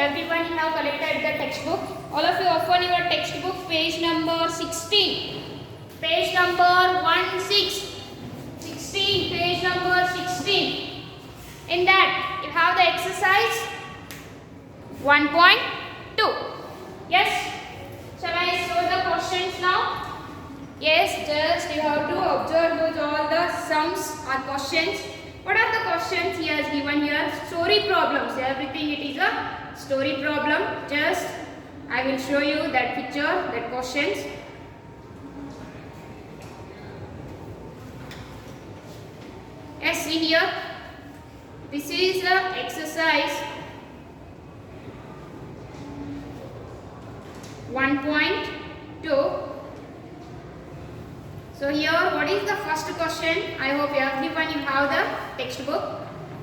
everyone have collected the textbook. All of you open your textbook, page number 16. Page number 16, page number 16. In that, you have the exercise 1.2. Yes? Shall I show the questions now? Yes, just you have to observe those all the sums or questions. What are the questions he has given here? Story problems. Everything it is a story problem. Just I will show you that picture, that questions. Yes, see here. This is the exercise 1.2. So here, what is the first question? I hope everyone you have the textbook.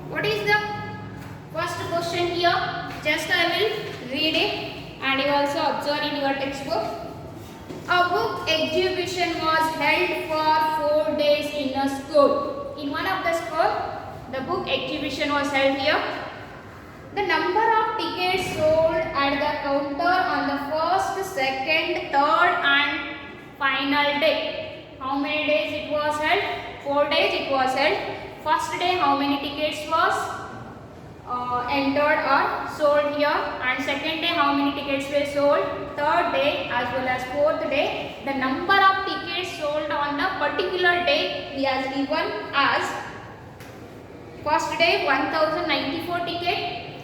What is the first question here? Just I will read it and you also observe in your textbook. A book exhibition was held for 4 days in a school. In one of the school, the book exhibition was held here. The number of tickets sold at the counter on the first, second, third and final day. How many days it was held? 4 days it was held. First day, how many tickets was entered or sold here, and second day, how many tickets were sold? Third day as well as fourth day. The number of tickets sold on the particular day he has given as first day 1094 ticket,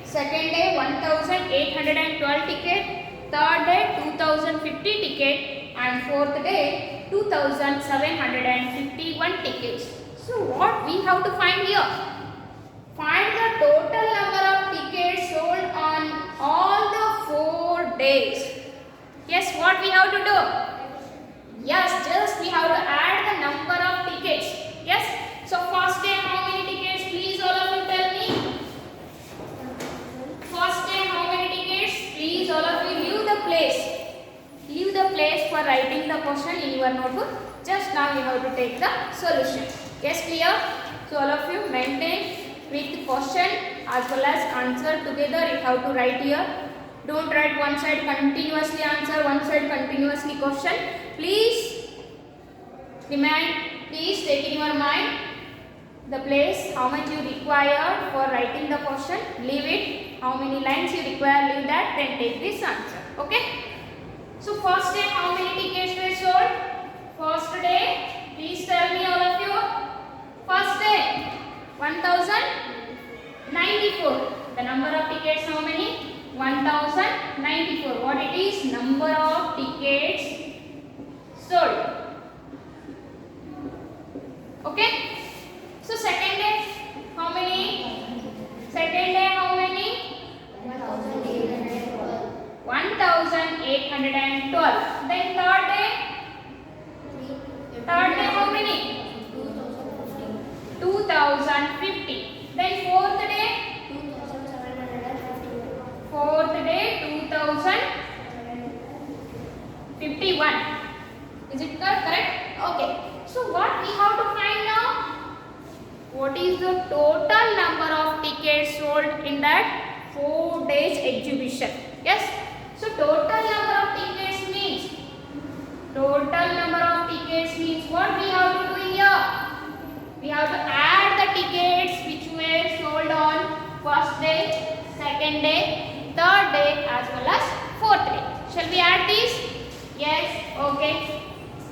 second day 1812 ticket, third day 2050 ticket, and fourth day 2751 tickets. So what we have to find here? Find the total number of tickets sold on all the 4 days. Yes, what we have to do? Yes, just we have to add the number of tickets. Yes, so first day how many tickets? Please all of you tell me. First day how many tickets? Please all of you leave the place. Leave the place for writing the question in your notebook. Just now you have to take the solution. Yes, clear? So all of you maintain with question as well as answer together. You have to write here. Don't write one side continuously answer, one side continuously question. Please please take in your mind the place, how much you require for writing the question. Leave it. How many lines you require, leave that. Then take this answer. Okay? So first day, how many tickets were sold? First day, please tell me all of you. First day, 1094. The number of tickets how many? 1094. What it is? Number of tickets sold. Okay? So second day, how many? Second day, how many? 1812. Then third day? Third day how many? 2050. Then fourth day? Fourth day 2051. Is it correct? Okay. So what we have to find now? What is the total number of tickets sold in that 4 days exhibition? Yes. So total number of tickets means what we have to do here? We have to add the tickets which were sold on first day, second day, third day as well as fourth day. Shall we add these? Yes. Okay.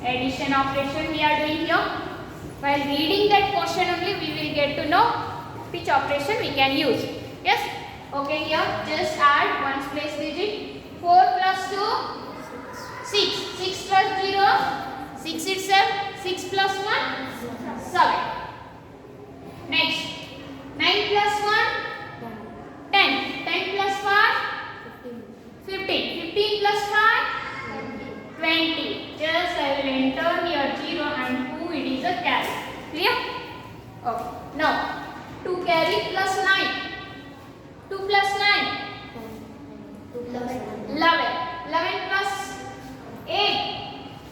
Addition operation we are doing here. While reading that question only we will get to know which operation we can use. Yes. Okay, here just add ones place digit. 4 plus 2, 6. 6 plus 0, 6 itself. 6 plus 1, 7. Next, 9 plus 1, 10. 10 plus 5, 15. 15 plus 5, 20. Just I will enter here 0 and 2, it is a carry. Clear? Okay. Now, 2 carry plus 9. 2 plus 9. 11. 11 plus 8.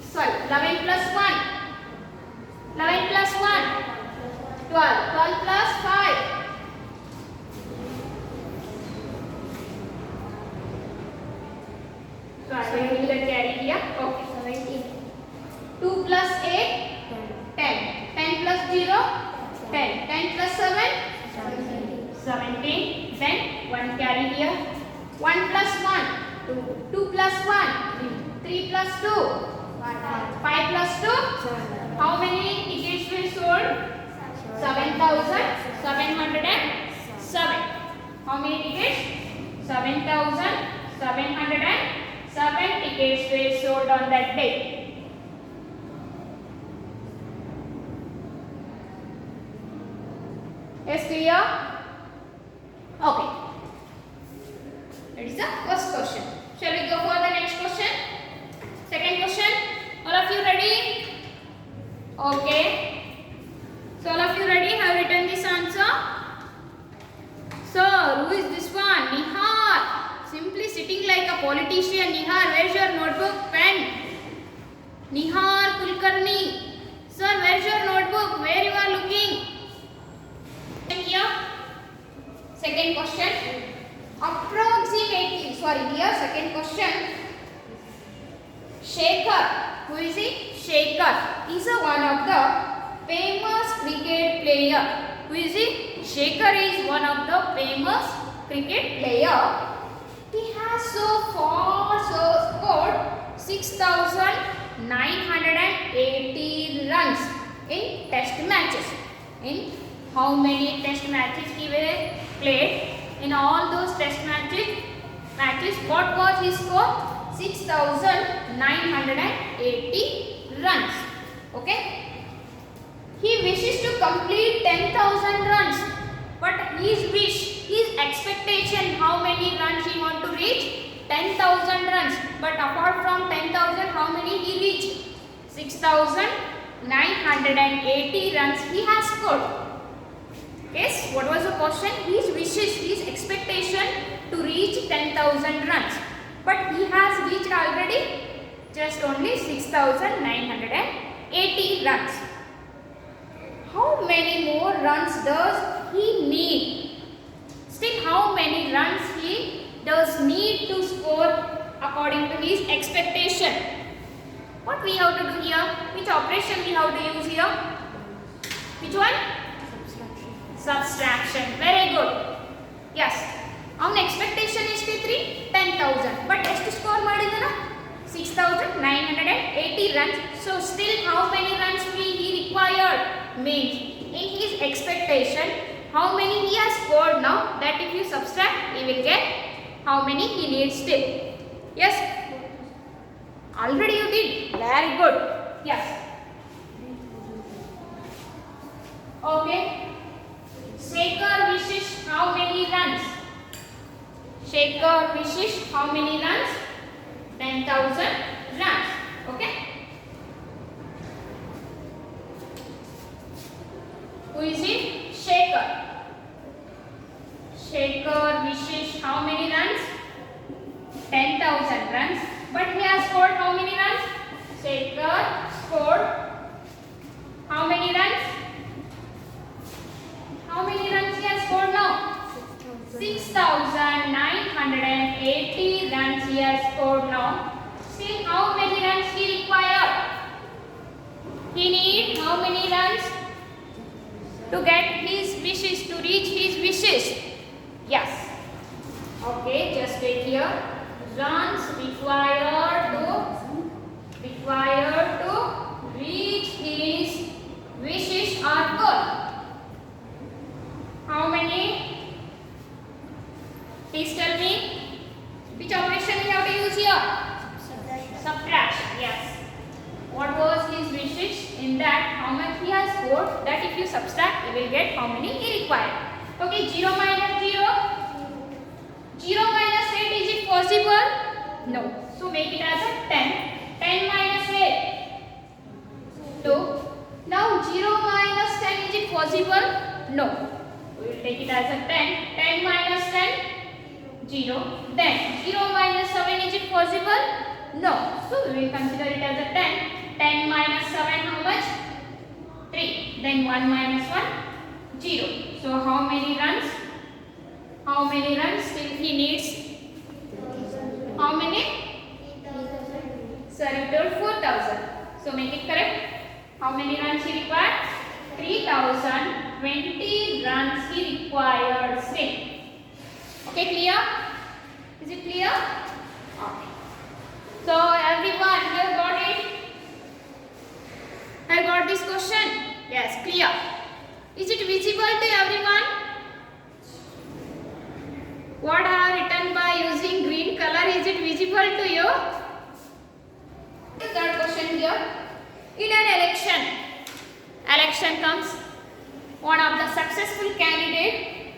Sorry, 11 plus 1. 11 plus 1. 12. 12 plus 5. right? Okay. 2 plus 8, 10. 10 plus 0, 10. 10 plus 7, 17. Then 1 carry here. 1 plus 1, 2 plus 1, 3 plus 2, 5 plus 2. How many tickets we sold? 7,707. How many tickets? 7,707 tickets were sold on that day. Yes, clear? Okay. That is the first question. Shall we go for the next question? Second question. All of you ready? Okay. So all of you ready? Have written this answer? Sir, who is this one? Nihar. Simply sitting like a politician. Nihar, where's your notebook, pen? Nihar Kulkarni. Sir, where's your notebook? Where you are looking? Here. Second question. Approximately. Sorry, here second question. Shekhar. Who is he? Shekhar is one of the famous cricket player. Who is he? Shekhar is one of the famous cricket player. He has so far scored 6,980 runs in test matches. In how many test matches he were played? In all those test matches, what was his score? 6,980 runs. Okay. He wishes to complete 10,000 runs. But his wish, his expectation, how many runs he want to reach? 10,000 runs. But apart from 10,000, how many he reached? 6,980 runs he has scored. Yes, what was the question? His wishes, his expectation to reach 10,000 runs. But he has reached already just only 6,980 runs. How many more runs does he need? Still, how many runs he does need to score according to his expectation? What we have to do here? Which operation we have to use here? Which one? Subtraction. Very good. Yes. Our expectation is 10,000. But ಎಷ್ಟು score ಮಾಡಿದನ? 6,980 runs. So still how many runs he required? Means in his expectation, how many he has scored now? That if you subtract, he will get how many he needs still. Yes. Already you did. Very good. Yes. Okay. Shekhar wishes how many runs? Shekhar wishes how many runs? 10,000 runs. Okay. Who is it? Shekhar. Shekhar wishes how many runs? 10,000 runs. But he has scored how many runs? Shekhar scored how many runs? How many runs he has scored now? 6,980 runs he has scored now. See how many runs he required? He needs how many runs to get his wishes, to reach his wishes? Yes. Okay, just wait here. Runs required to reach his wishes are good. How many? Please tell me. Which operation we have to use here? Subtraction. Yes. What was his wishes? In that, how much he has scored? That if you subtract, you will get how many he required. Okay, 0 minus 0. 0 minus 8, is it possible? No. So make it as a 10. 10 minus 8. 2. Now 0 minus 10, is it possible? No. We will take it as a 10. 10 minus 10. 0. Then 0 minus 7, is it possible? No. So we will consider it as a 10. 10 minus 7, how much? 3. Then 1 minus 1, 0. So how many runs? How many runs still he needs? How many? Sir, you told 4,000. So make it correct. How many runs he required? 3,020 runs he required. Same. Okay, clear? Is it clear? Okay. So everyone, you have got it? I got this question? Yes, clear. Is it visible to everyone? What I have written by using green color, is it visible to you? The third question here. In an election comes one of the successful candidate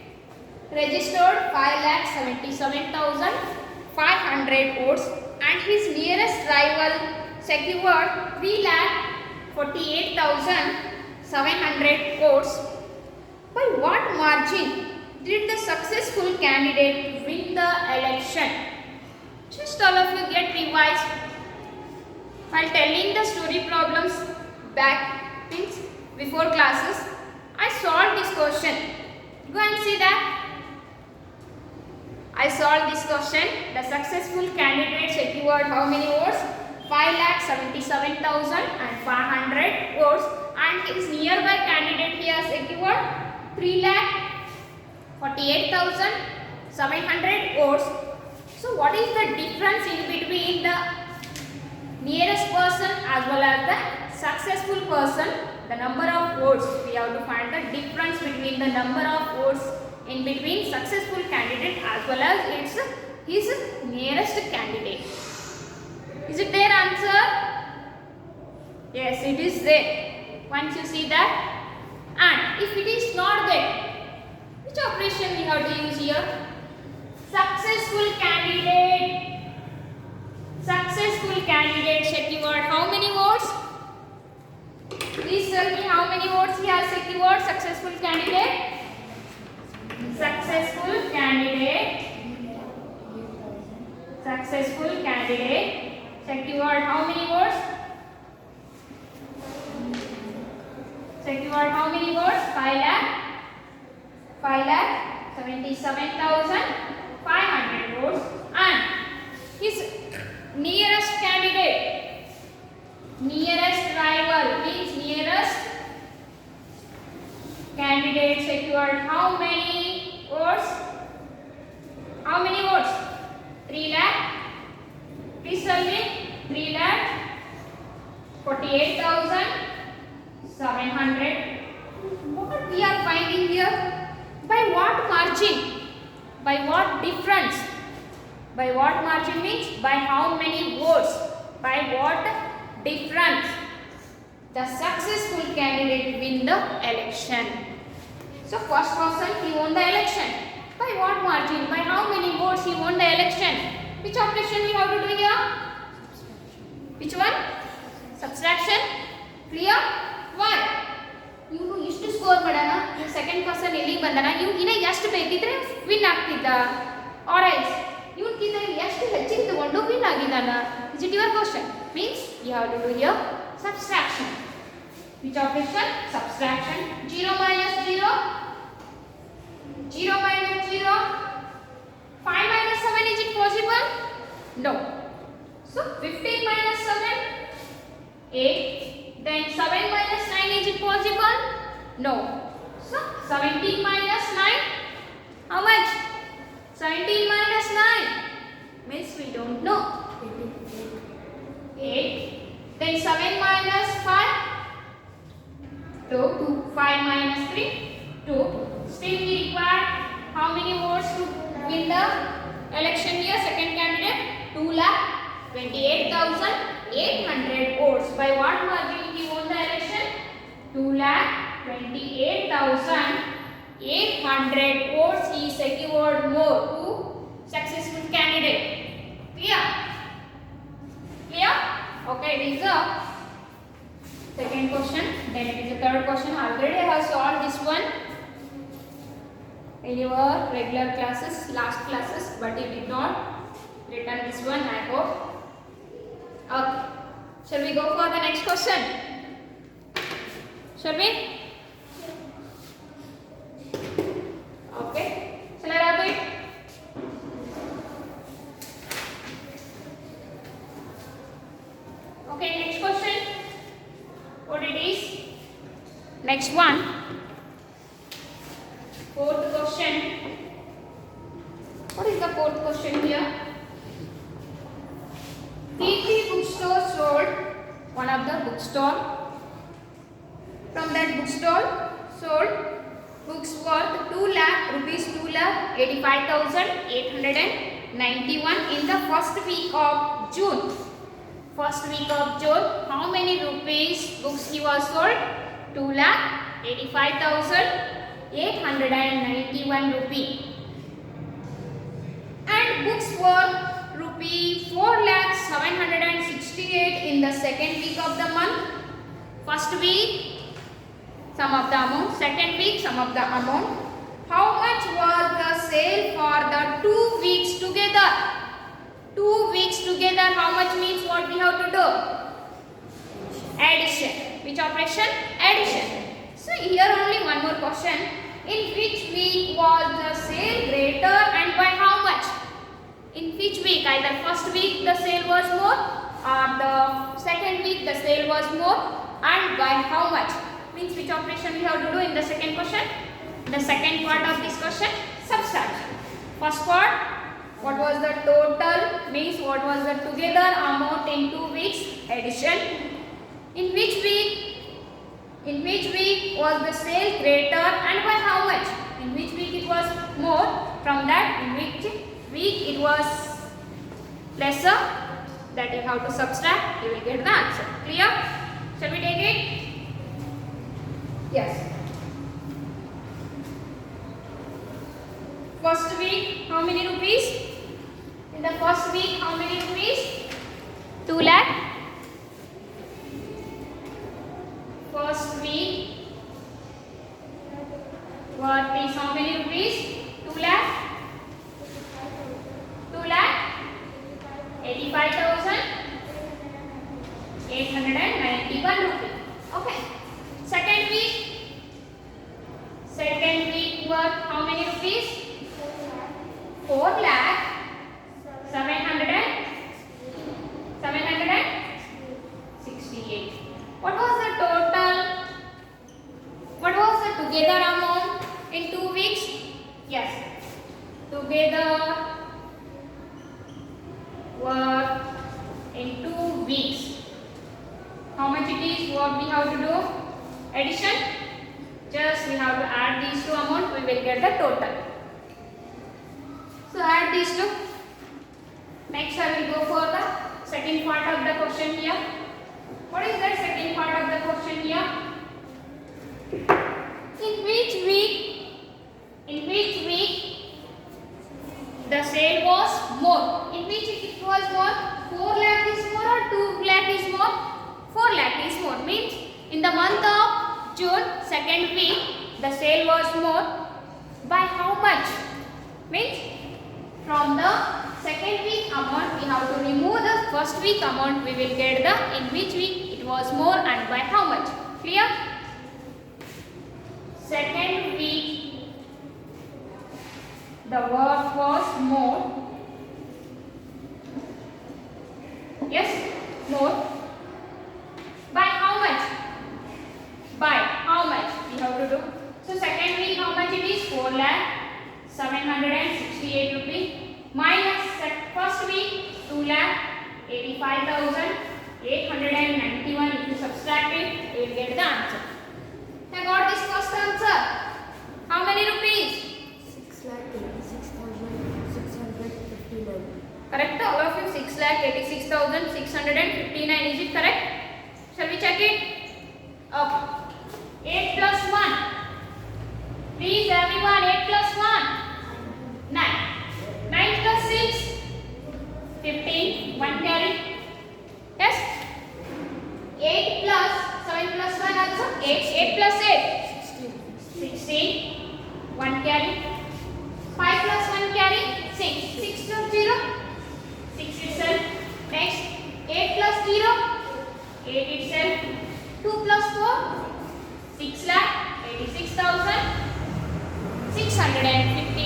registered 5,77,500 votes and his nearest rival secured 3,48,700 votes. By what margin did the successful candidate win the election? Just all of you get revised. While telling the story problems back before classes, I solved this question. Go and see that. I solved this question. The successful candidate secured how many votes? 5,77,500 votes, and his nearby candidate he has secured 3,48,700 votes. So what is the difference in between the nearest person as well as the successful person? The number of votes. We have to find the difference between the number of votes in between successful candidate as well as his nearest candidate. Is it there answer? Yes, it is there. Once you see that, and if it is not there, which operation we have to use here? Successful candidate secured how many votes? Please tell me how many votes he has secured. Successful candidate secured how many votes? Secured how many votes? 5,77,500 votes, and his nearest candidate, nearest rival means nearest candidate secured how many votes? How many votes? 3 lakh. Please tell me. 3,48,700. What we are finding here? By what margin? By what difference? By what margin means by how many votes? By what difference? The successful candidate win the election. So first person he won the election. By what margin? By how many votes he won the election? Which operation we have to do here? Which one? Subtraction. Clear? Why? You ಎಷ್ಟು score ಮಾಡೋಣ ಈ second person ಎಲ್ಲಿಗೆ ಬಂದಾನ ಇವ್ ಇನ್ನ ಎಷ್ಟು ಬೇಕಿದ್ರೆ win ಆಗ್ತಿದ್ದ ಆರ್ ಎಲ್ಸ್ ಇವನ್ಕಿಂತ ಎಷ್ಟು ಹೆಚ್ಚಿಗೆ ತಗೊಂಡು ವಿನ್ ಆಗಿದ್ದಾನ. Is it your question? Means you have to do here subtraction. Which operation? Subtraction. 0 minus 0, 0 minus 0, 5 minus 7, is it possible? No. So 15 minus 7, 8. Then 7 minus 9, is it possible? No. So 17 minus 9, how much? 17 minus 9 means we don't know. 8. Then 7 minus 5, 2. 5 minus 3, 2. Still we require how many votes to win the election here? Second candidate 2,28,800 votes. By what margin he won the election? 2,28,800 votes he secured more to successful candidate. Clear? Clear? Okay, this is the second question. Then it is the third question. Already I have solved this one in your regular classes, last classes, but you did not return this one, I hope. Okay. Shall we go for the next question? Shall we? Okay. Shall I wrap it? next one, fourth question. What is the fourth question here? Kirti bookstore sold one of the bookstore. From that bookstore sold books worth 2 lakh rupees, 2,85,891 in the first week of June. First week of June, how many rupees books he was sold? 2,85,891 rupee. And books worth rupee 4,768 in the second week of the month. First week, sum of the amount. Second week, sum of the amount. How much was the sale for the 2 weeks together? 2 weeks together, how much means what we have to do? Addition. Which operation? Addition. So here only one more question. In which week was the sale greater and by how much? In which week? Either first week the sale was more or the second week the sale was more, and by how much? Means which operation we have to do in the second question? The second part of this question, subtraction. First part, what was the total, means what was the together amount in 2 weeks, addition. In which week was the sale greater and by how much? In which week it was more, from that in which week it was lesser, that you have to subtract, you will get the answer. Clear? Shall we take it? Yes. First week, how many rupees? In the first week, how many rupees? 2 lakh. First week, what is how many rupees? 2 lakh. 2 lakh 85,891 rupees. Okay. Second week worth how many rupees? 4 lakh 768. What was the total? What was the together amount in 2 weeks? Yes, together worth in 2 weeks. How much it is? What we have to do? Addition. Just we have to add these two amount, we will get the total. So add these two. Next I will go for the second part of the question here. What is that second part of the question here? In which week the sale was more? In which it was more? 4 lakh is more or 2 lakh is more? 4 lakh is more. Means in the month of June, second week, the sale was more. By how much? Means from the second week amount, we have to remove the first week amount. We will get the in which week it was more and by how much. Clear? Second week, the work was more. Yes, more. By how much? By how much we have to do? So second week, how much it is? 4 lakh 768 rupees minus first week 2 lakh 85,891. If you subtract it, you will get the answer. I got this first answer. How many rupees? 6,86,659. Correct? All of you, 6,86,659. Is it correct? Shall we check it? Okay. 8 plus 1. Please everyone, 8 plus 1. 9. 9 plus 6. 15. 1 carry. Yes? 8 plus 7 plus 1 also. 8. 8 plus 8. 16. 1 carry. 5 plus 1 carry. 6. 6 plus 0. 6 itself. Next. 8 plus 0. 8 itself. 2 plus 4. 6 lakh 86,659.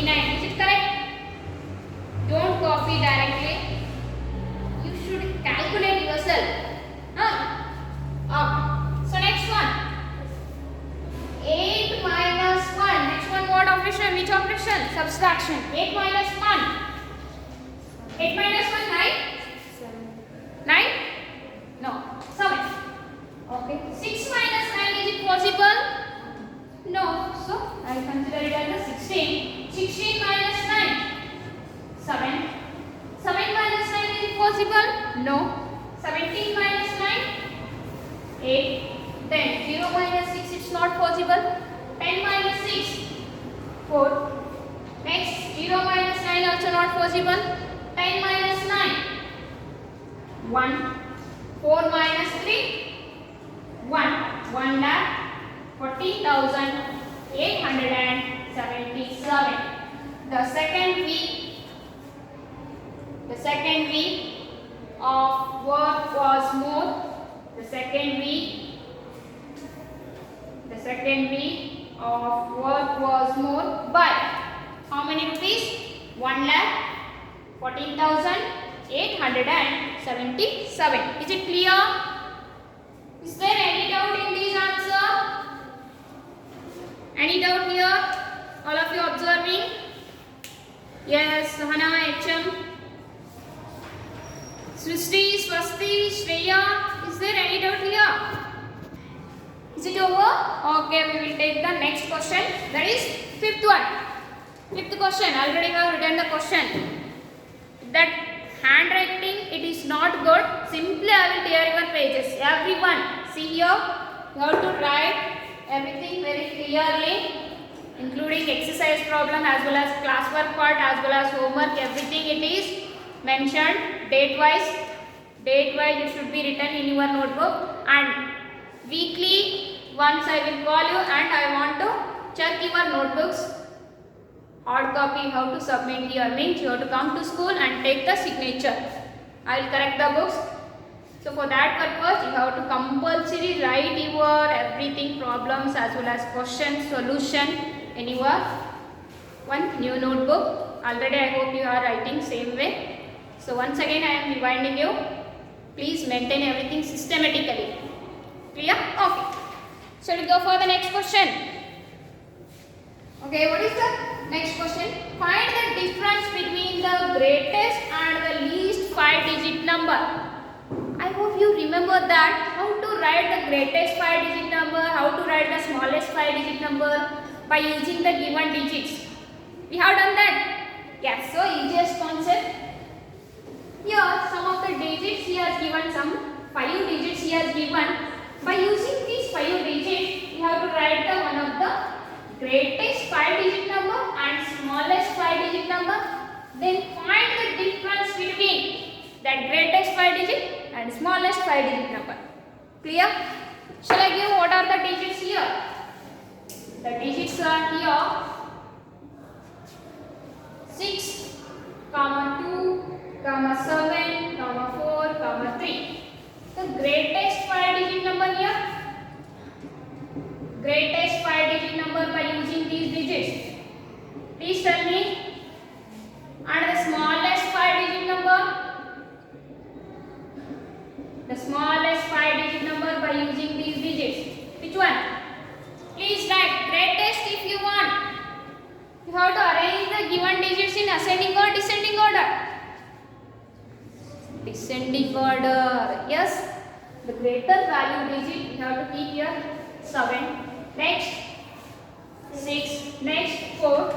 8 minus 1. 8 minus 1, 9? 9? No. 7. Okay. 6 minus 9, is it possible? No. So, I consider it as a 16. 16 minus 9? 7. 7 minus 9, is it possible? No. 17 minus 9? 8. Then 0 minus 6, it's not possible. 10 minus 6? 4. Next, 0 minus 9 also not possible. 10 minus 9? 1. 4 minus 3? 1. 1 lakh 40,877. The second week of work was more. The second week of work was more by how many rupees? 1,14,877. Is it clear? Is there any doubt in this answer? Any doubt here? All of you observing? Yes, Sahana, HM, Srishti, Swasti, Shreya. Is there any doubt here? Is it over? Okay, we will take the next question. That is fifth one. Fifth question. Already have written the question. That handwriting, it is not good. Simply I will tear your pages. Everyone, see here. You have to write everything very clearly, including exercise problem as well as classwork part as well as homework. Everything it is mentioned date wise. Date wise it should be written in your notebook, and weekly once I will call you and I want to check your notebooks. Hard copy how to submit here means you have to come to school and take the signature. I will correct the books. So for that purpose you have to compulsory write your everything problems as well as question solution in your one new notebook. Already I hope you are writing same way. So once again I am reminding you, please maintain everything systematically. Clear? Okay. Shall we go for the next question? Okay, what is the next question? Find the difference between the greatest and the least 5-digit number. I hope you remember that how to write the greatest 5-digit number, how to write the smallest 5-digit number by using the given digits. We have done that. Yes, so easiest concept. Here some of the digits he has given, some 5 digits he has given. By using these 5 digits, you have to write the one of the greatest 5-digit number and smallest 5-digit number. Then find the difference between that greatest 5-digit and smallest 5-digit number. Clear? Shall I give what are the digits here? The digits are here 6, 2, 7, 4, 3. The greatest 5-digit number here. Greatest 5-digit number by using these digits. Please tell me. And the smallest 5-digit number. The smallest 5-digit number by using these digits. Which one? Please write greatest if you want. You have to arrange the given digits in ascending or descending order. Descending order. Yes. The greater value digit we have to keep here 7. Next 6. Next 4,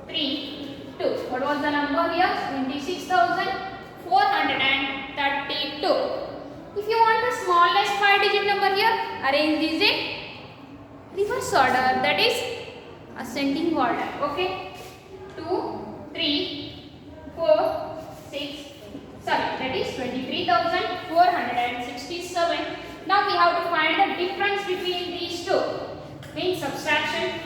3, 2. What was the number here? 26,432. If you want the smallest 5-digit number here, arrange these in reverse order, that is ascending order. Okay. 2, 3, 4, 6, 7. That is 23,467. Now we have to find the difference between these two. Means subtraction.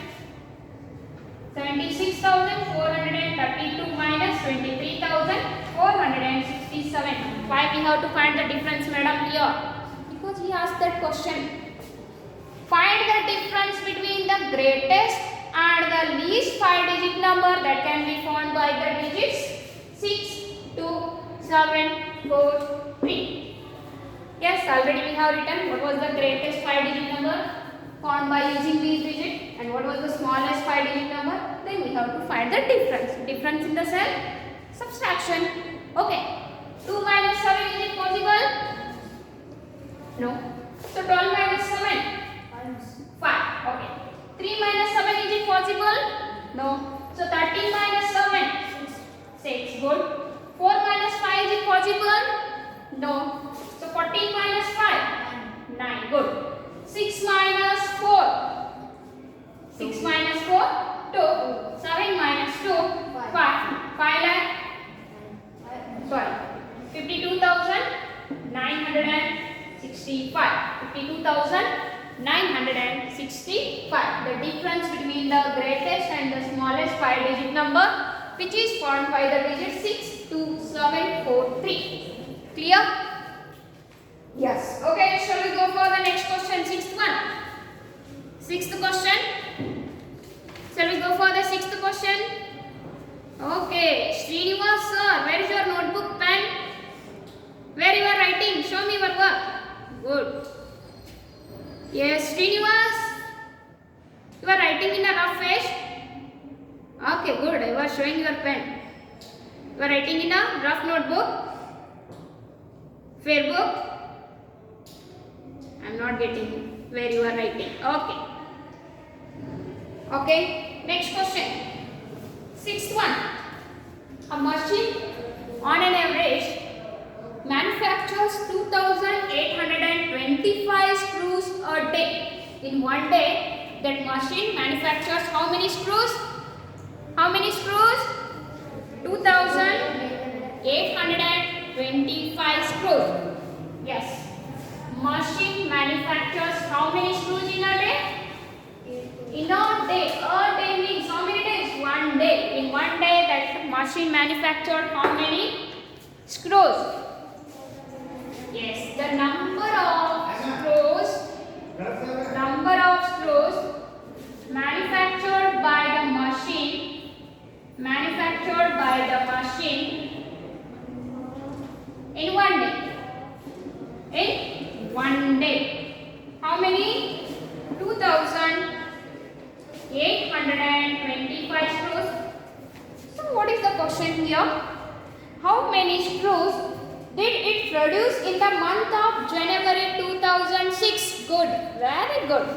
76,432 minus 23,467. Why we have to find the difference, madam, here? Because he asked that question. Find the difference between the greatest and the least 5-digit number that can be found by the digits 6, 2, 7, 4, 3. Yes, already we have written what was the greatest 5-digit number found by using these digits and what was the smallest 5-digit number. then we have to find the difference. Difference in the cell, subtraction. Okay. 2 minus 7, is it possible? No. So 12 minus 7? 5. Okay. 3 minus 7, is it possible? No. So 13 minus 7? 6. Good. 4 minus 5, is it possible? No. So 14 minus 5? 9. Good. 6 minus 4? 6 minus 4? 2. 7 minus 2? 5. 5 lakh? Sorry. 52,965. 52,965. The difference between the greatest and the smallest 5-digit number, which is formed by the digit 62743. Clear? Yes. Okay, shall we go for the next question, sixth one? Sixth question. Shall we go for the sixth question? Okay, Srinivas sir, where is your notebook, pen? Where you are writing? Show me your work. Good. Yes, Srinivas. You are writing in a rough edge? Okay, good. I was showing your pen. You are writing in a rough notebook? Fair book? I am not getting where you are writing. Okay. Okay, next question. Sixth one. A machine on an average manufactures 2,825 screws a day. In one day, that machine manufactures how many screws? How many screws? 2,825 screws. Yes. Machine manufactures how many screws in a day? In a day. A day means how many days? One day. In one day, that machine manufactured how many screws? Yes, the number of screws manufactured by the machine in one day. In one day. How many? 2,825 screws. So what is the question here? How many screws did it produce in the month of January 2006? Good. Very good.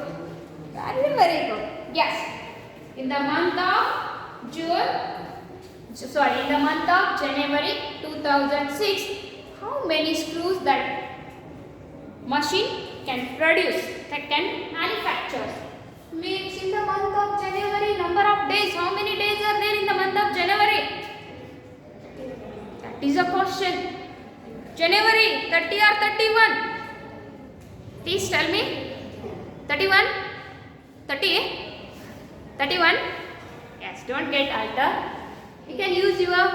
Very, very good. Yes. In the month of in the month of January 2006, how many screws that machine can produce, that can manufacture? Means in the month of January, number of days, how many days are there in the month of January? That is a question. January 30 or 31? Please tell me. 31? 30? 31? Yes, don't get alter. You can use your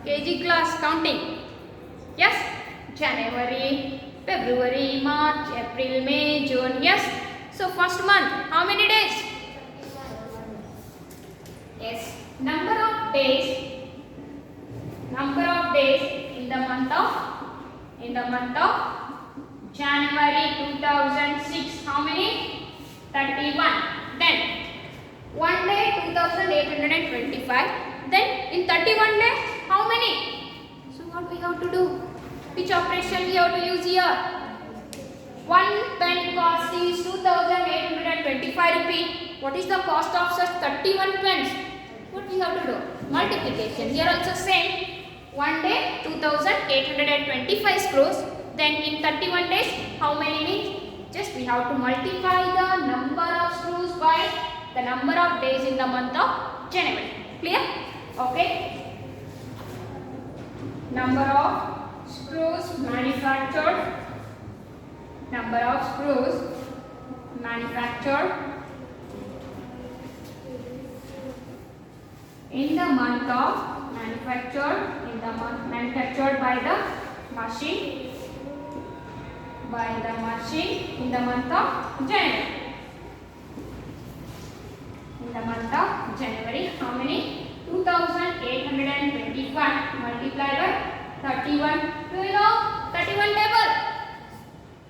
KG class counting. Yes? January, February, March, April, May, June. Yes? So first month, how many days? Yes. Number of days in the month of January 2006. How many? 31. Then one day 2,825. Then in 31 days, how many? So what we have to do? Which operation we have to use here? 1 pen cost is 2,825 rupee. What is the cost of such 31 pens? What we have to do? Multiplication. Here also same. One day 2,825 screws. Then in 31 days, how many means? Just we have to multiply the number of screws by the number of days in the month of January. Clear? Okay. Number of screws manufactured in the month of manufactured by the machine in the month of January. In the month of January, how many? 2,825 multiplied by 31. Do you know 31 table?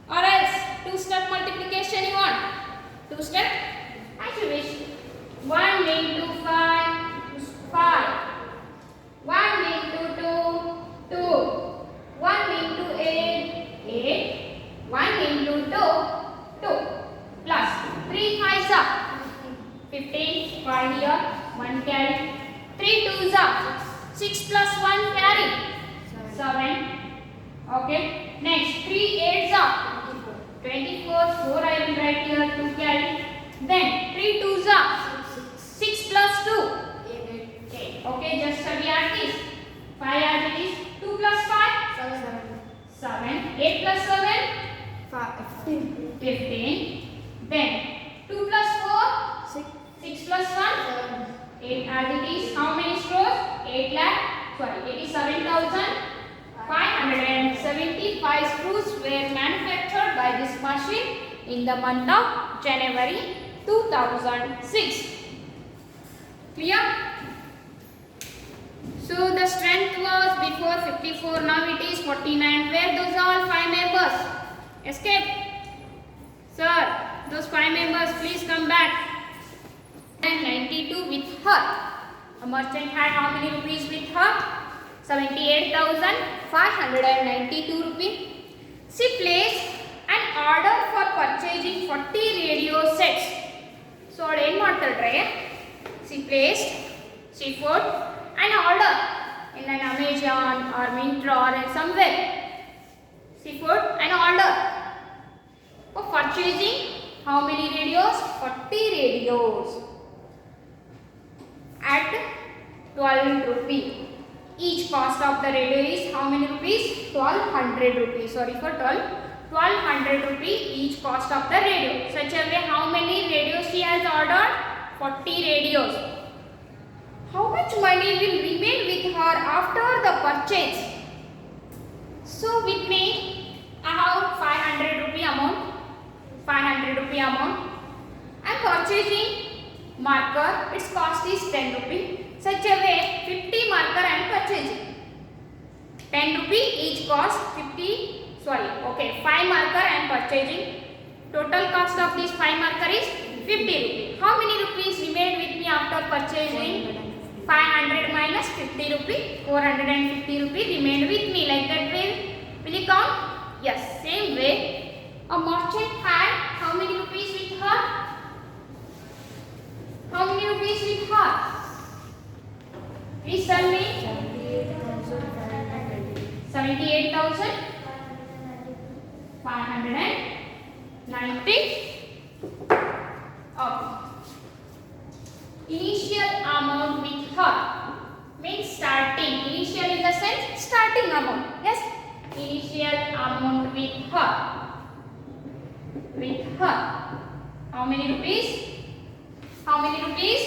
Or else 2-step multiplication you want? 2-step? As you wish. 1 into 5, 5. 1 into 2, 2. 1 into 8, 8. 1 into 2, 2. Plus 3 5s are 15. 5 here, 1 carry. 3 2s are 6 plus 1 carry. 7. Okay. Next 3 8s are 24. 4 I will write here, 2 carry. Then 3 2s are 6 plus 2. 8. Okay, just study at this. 5 as it is. 2 plus 5. 7. 8 plus 7. 15. Then 2 plus 4. 6 plus 1. 8 as it is. How many screws? 87,575 screws were manufactured by this machine in the month of January 2006. Clear? So the strength was before 54, now it is 49. Where those all 5 members? Escape? Sir, those 5 members please come back. And 92 with her. A merchant had how many rupees with her? 78,592 rupees. She placed an order for purchasing 40 radio sets. So ಏನು ಮಾಡ್ತಾಳ್ರೆ? She placed, she put an order in an Amazon or Myntra or somewhere. She put an order for purchasing how many radios? 40 radios at 12 rupees. Each cost of the radio is how many rupees? 1200 rupees. Sorry for 12. 1200 rupees each cost of the radio. Such a way, how many radios she has ordered? 40 radios. How much money will remain with her after the purchase? So with me, I have 500 rupee amount. 500 rupee amount. I am purchasing marker. Its cost is 10 rupee. Such a way, 50 marker I am purchasing. 10 rupee each cost. 5 marker I am purchasing. Total cost of this 5 marker is 50 rupee. How many rupees remained with me after purchasing? 500 minus 50 rupee. 450 rupee remained with me. Like that way, will you count? Yes. Same way, a merchant had how many rupees with her? How many rupees with her? Please tell me. 78,590. Okay. Initial amount with her means starting. Initial in the sense starting amount. Yes. Initial amount with her. With her. How many rupees? How many rupees?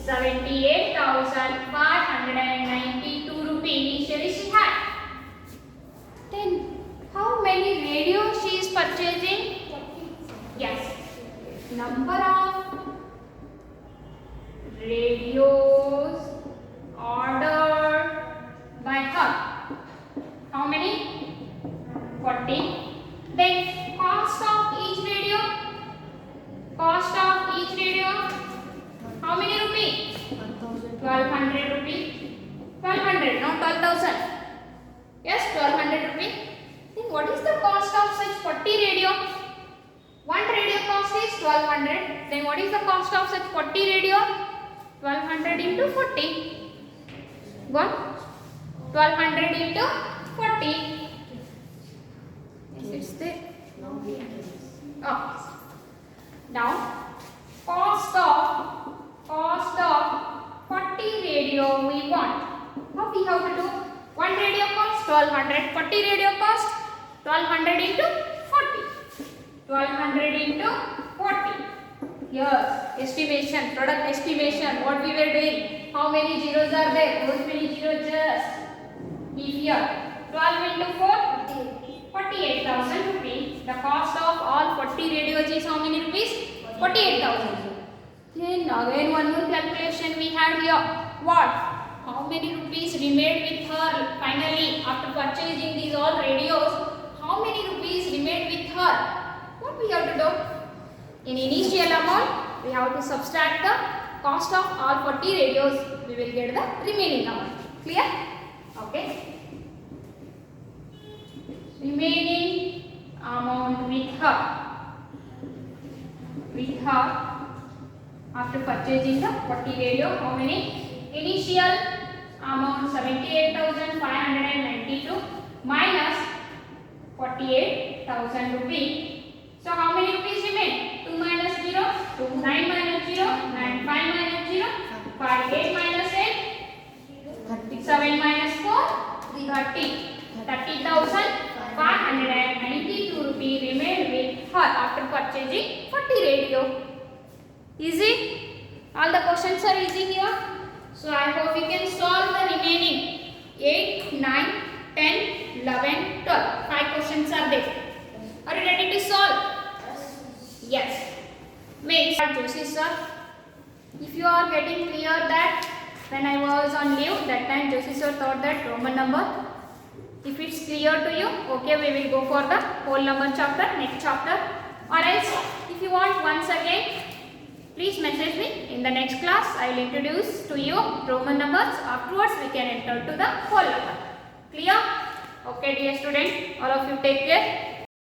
78,592 rupees initially she had. Then how many radios she is purchasing? Yes. Number of radios ordered by her. How many? 40. Then cost of each radio. Cost of each radio. How many rupees? 1200 rupees. 1200, not 12,000. Yes, 1200 rupees. Then what is the cost of such 40 radio? One radio cost is 1200. Then what is the cost of such 40 radio? 1200 into 40. Go on. 1200 into 40. Yes, it's there. Oh. Now, cost of 40 radio we want. How we have to do? One radio cost 1200. 40 radio cost 1200 into 40. 1200 into 40. Yes, estimation, product estimation. What we were doing? How many zeros are there? Those many zeros just give here. 12 into 4, 48,000 rupees. The cost of all 40 radios is how many rupees? 48,000. Then again one more calculation we had here. What? How many rupees remained with her finally after purchasing these all radios? How many rupees remained with her? What we have to do? In initial amount, we have to subtract the cost of all 40 radios. We will get the remaining amount. Clear? Okay. Remaining amount with her. After purchasing the 40 radio, how many? Initial amount 78,592 minus 48,000 rupees. So how many rupees remain? 2 minus 0, 2, 9 minus 0, 9, 5 minus 0, 5, 8 minus 8, 7 minus 4, 30. 30,592 rupees remain with her after purchasing 40 radio. Easy? All the questions are easy here. So I hope you can solve the remaining 8, 9, 10, 11, 12. 5 questions are there. Are you ready to solve? Yes. Make Joshi sir. If you are getting clear that when I was on leave, that time Joshi sir taught that Roman number. If it's clear to you, okay, we will go for the whole number chapter, next chapter. Or else, if you want once again, please message me. In the next class, I will introduce to you Roman numbers. Afterwards, we can enter to the whole number. Clear? Okay, dear student, all of you take care.